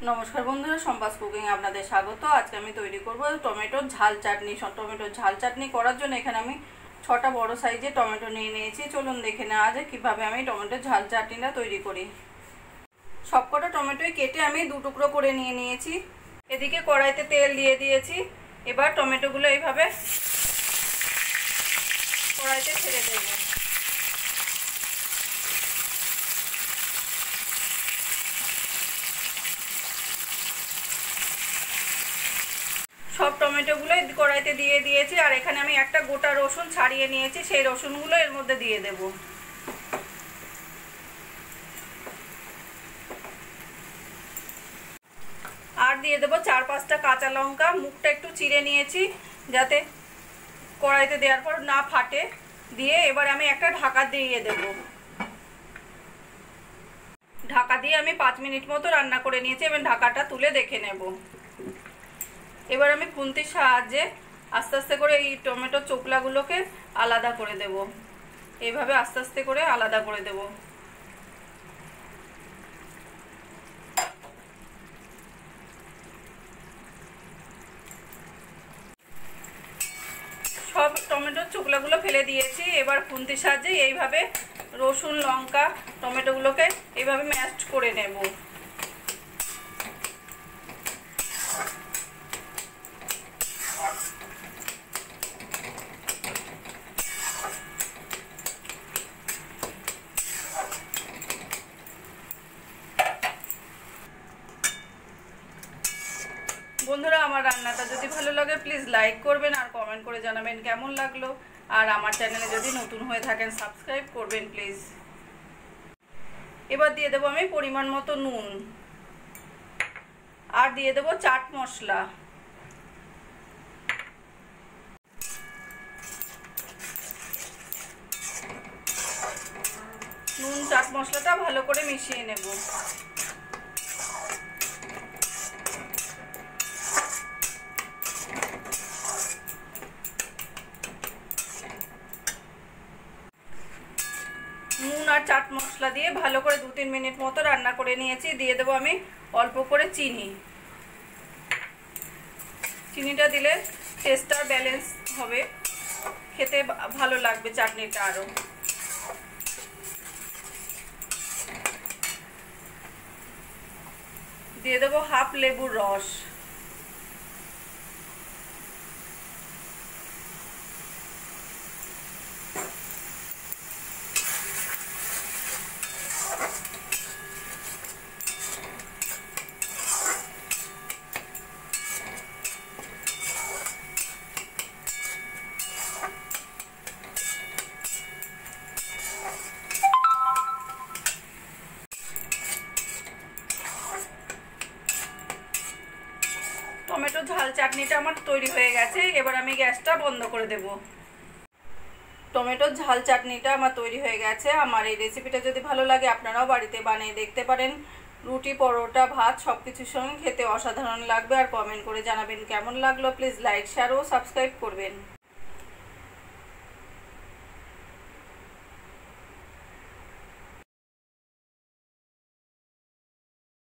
নমস্কার বন্ধুরা, সম্পাস কুকিং আপনাদের স্বাগত। আজকে আমি তৈরি করব টমেটোর ঝাল চাটনি। টমেটোর ঝাল চাটনি করার জন্য এখানে আমি 6টা বড় সাইজের টমেটো নিয়ে নিয়েছি। চলুন দেখে নেওয়া যায় কীভাবে আমি টমেটোর ঝাল চাটনিটা তৈরি করি। সবকটা টমেটোই কেটে আমি 2 টুকরো করে নিয়ে নিয়েছি। এদিকে কড়াইতে তেল দিয়ে দিয়েছি। এবার টমেটোগুলো এইভাবে কড়াইতে ছেড়ে দেব। সব টমেটোগুলোই কড়াইতে দিয়ে দিয়েছি। আর এখানে আমি একটা গোটা রসুন ছাড়িয়ে নিয়েছি, সেই রসুনগুলো এর মধ্যে দিয়ে দেব। আর দিয়ে দেবো 4-5টা কাঁচা লঙ্কা, মুখটা একটু চিড়ে নিয়েছি যাতে কড়াইতে দেওয়ার পর না ফাটে। দিয়ে এবার আমি একটা ঢাকা দিয়ে দেব। ঢাকা দিয়ে আমি 5 মিনিট মতো রান্না করে নিয়েছি। এবার ঢাকাটা তুলে দেখে নেব। এবার আমি খুন্তির সাহায্যে আস্তে আস্তে করে এই টমেটো চোকলাগুলোকে আলাদা করে দেব। এইভাবে আস্তে আস্তে করে আলাদা করে দেব। সব টমেটোর চোকলাগুলো ফেলে দিয়েছি। এবার খুন্তির সাহায্যে এইভাবে রসুন লঙ্কা টমেটোগুলোকে এইভাবে ম্যাশ করে নেব। বন্ধুরা, আমার রান্নাটা যদি ভালো লাগে প্লিজ লাইক করবেন আর কমেন্ট করে জানাবেন কেমন লাগলো। আর আমার চ্যানেলে যদি নতুন হয়ে থাকেন সাবস্ক্রাইব করবেন প্লিজ। এবার দিয়ে দেবো আমি পরিমাণ মতো নুন। আর দিয়ে দেবো চাট মশলা। নুন চাট মশলাটা ভালো করে মিশিয়ে নেব। নুন আর চাট মশলা দিয়ে ভালো করে 2-3 মিনিট মতো রান্না করে নিয়েছি। দিয়ে দেবো আমি অল্প করে চিনি। চিনিটা দিলে টেস্টটা ব্যালেন্স হবে, খেতে ভালো লাগবে চাটনিটা আরও। দিয়ে দেবো হাফ লেবুর রস। টমেটো ঝাল চাটনিটা আমার তৈরি হয়ে গেছে। এবার আমি গ্যাসটা বন্ধ করে দেব। টমেটোর ঝাল চাটনিটা আমার তৈরি হয়ে গেছে। আমার এই রেসিপিটা যদি ভালো লাগে আপনারাও বাড়িতে বানিয়ে দেখতে পারেন। রুটি পরোটা ভাত সব কিছুর সঙ্গে খেতে অসাধারণ লাগবে। আর কমেন্ট করে জানাবেন কেমন লাগলো। প্লিজ লাইক শেয়ার ও সাবস্ক্রাইব করবেন।